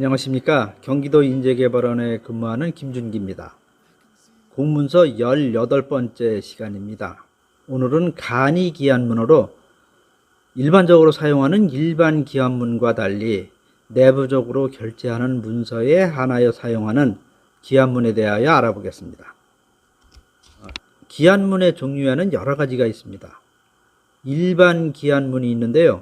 안녕하십니까. 경기도 인재개발원에 근무하는 김준기입니다. 공문서 18번째 시간입니다. 오늘은 간이 기한문으로 일반적으로 사용하는 일반 기한문과 달리 내부적으로 결제하는 문서에 한하여 사용하는 기한문에 대하여 알아보겠습니다. 기한문의 종류에는 여러 가지가 있습니다. 일반 기한문이 있는데요.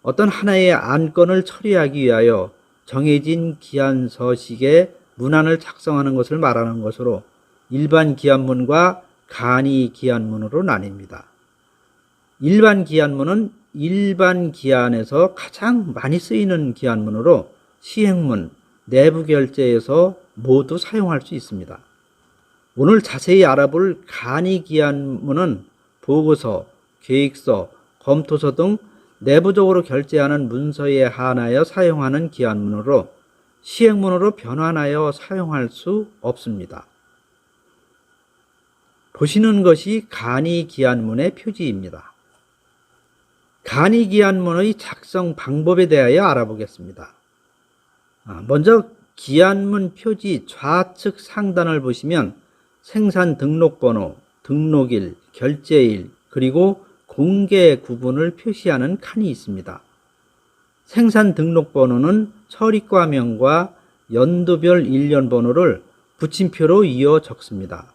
어떤 하나의 안건을 처리하기 위하여 정해진 기한 서식에 문안을 작성하는 것을 말하는 것으로 일반 기한문과 간이 기한문으로 나뉩니다. 일반 기한문은 일반 기한에서 가장 많이 쓰이는 기한문으로 시행문, 내부 결제에서 모두 사용할 수 있습니다. 오늘 자세히 알아볼 간이 기한문은 보고서, 계획서, 검토서 등 내부적으로 결제하는 문서에 한하여 사용하는 기한문으로 시행문으로 변환하여 사용할 수 없습니다. 보시는 것이 간이 기한문의 표지입니다. 간이 기한문의 작성 방법에 대하여 알아보겠습니다. 먼저 기한문 표지 좌측 상단을 보시면 생산 등록번호, 등록일, 결제일, 그리고 공개 구분을 표시하는 칸이 있습니다. 생산 등록번호는 처리과명과 연도별 일련번호를 붙임표로 이어 적습니다.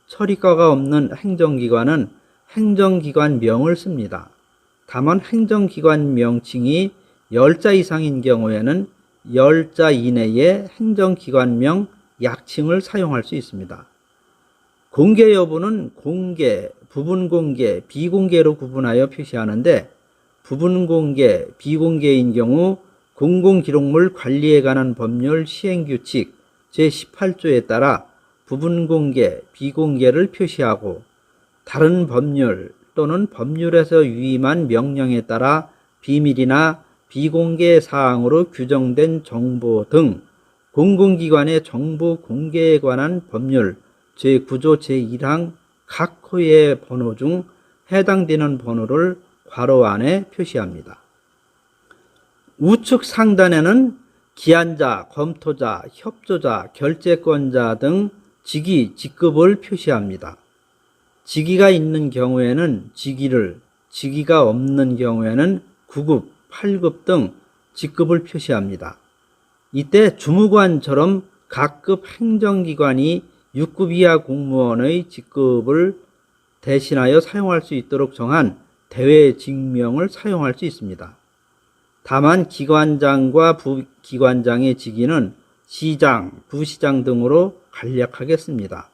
처리과가 없는 행정기관은 행정기관명을 씁니다. 다만 행정기관 명칭이 10자 이상인 경우에는 10자 이내의 행정기관명 약칭을 사용할 수 있습니다. 공개 여부는 공개, 부분 공개, 비공개로 구분하여 표시하는데 부분 공개, 비공개인 경우 공공기록물 관리에 관한 법률 시행규칙 제18조에 따라 부분 공개, 비공개를 표시하고 다른 법률 또는 법률에서 위임한 명령에 따라 비밀이나 비공개 사항으로 규정된 정보 등 공공기관의 정보 공개에 관한 법률 제9조 제1항 각 호의 번호 중 해당되는 번호를 괄호 안에 표시합니다. 우측 상단에는 기한자, 검토자, 협조자, 결재권자 등 직위, 직급을 표시합니다. 직위가 있는 경우에는 직위를, 직위가 없는 경우에는 9급, 8급 등 직급을 표시합니다. 이때 주무관처럼 각급 행정기관이 6급 이하 공무원의 직급을 대신하여 사용할 수 있도록 정한 대외 직명을 사용할 수 있습니다. 다만 기관장과 부기관장의 직위는 시장, 부시장 등으로 간략하겠습니다.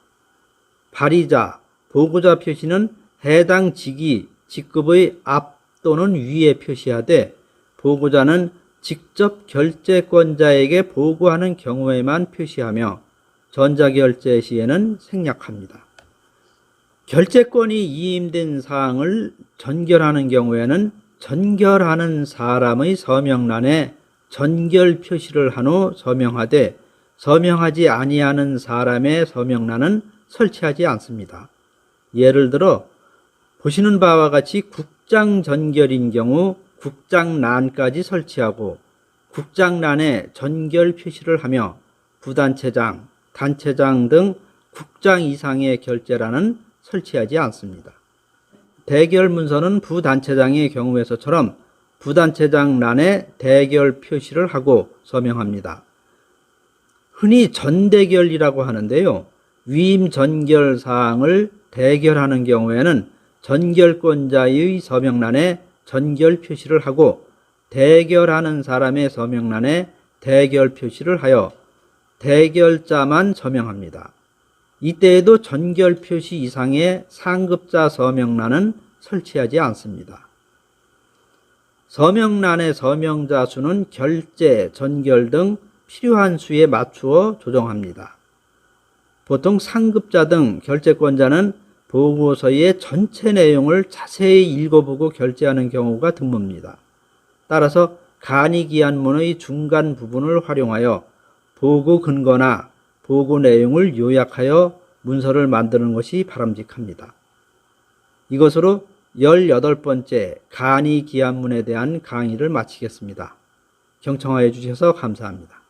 발의자, 보고자 표시는 해당 직위, 직급의 앞 또는 위에 표시하되 보고자는 직접 결재권자에게 보고하는 경우에만 표시하며 전자결제 시에는 생략합니다. 결재권이 이임된 사항을 전결하는 경우에는 전결하는 사람의 서명란에 전결 표시를 한 후 서명하되 서명하지 아니하는 사람의 서명란은 설치하지 않습니다. 예를 들어 보시는 바와 같이 국장 전결인 경우 국장란까지 설치하고 국장란에 전결 표시를 하며 부단체장, 단체장 등 국장 이상의 결재란은 설치하지 않습니다. 대결 문서는 부단체장의 경우에서처럼 부단체장란에 대결 표시를 하고 서명합니다. 흔히 전대결이라고 하는데요. 위임 전결 사항을 대결하는 경우에는 전결권자의 서명란에 전결 표시를 하고 대결하는 사람의 서명란에 대결 표시를 하여 대결자만 서명합니다. 이때에도 전결 표시 이상의 상급자 서명란은 설치하지 않습니다. 서명란의 서명자 수는 결재, 전결 등 필요한 수에 맞추어 조정합니다. 보통 상급자 등 결재권자는 보고서의 전체 내용을 자세히 읽어보고 결재하는 경우가 드뭅니다. 따라서 간이 기한문의 중간 부분을 활용하여 보고 근거나 보고 내용을 요약하여 문서를 만드는 것이 바람직합니다. 이것으로 18번째 간이 기한문에 대한 강의를 마치겠습니다. 경청하여 주셔서 감사합니다.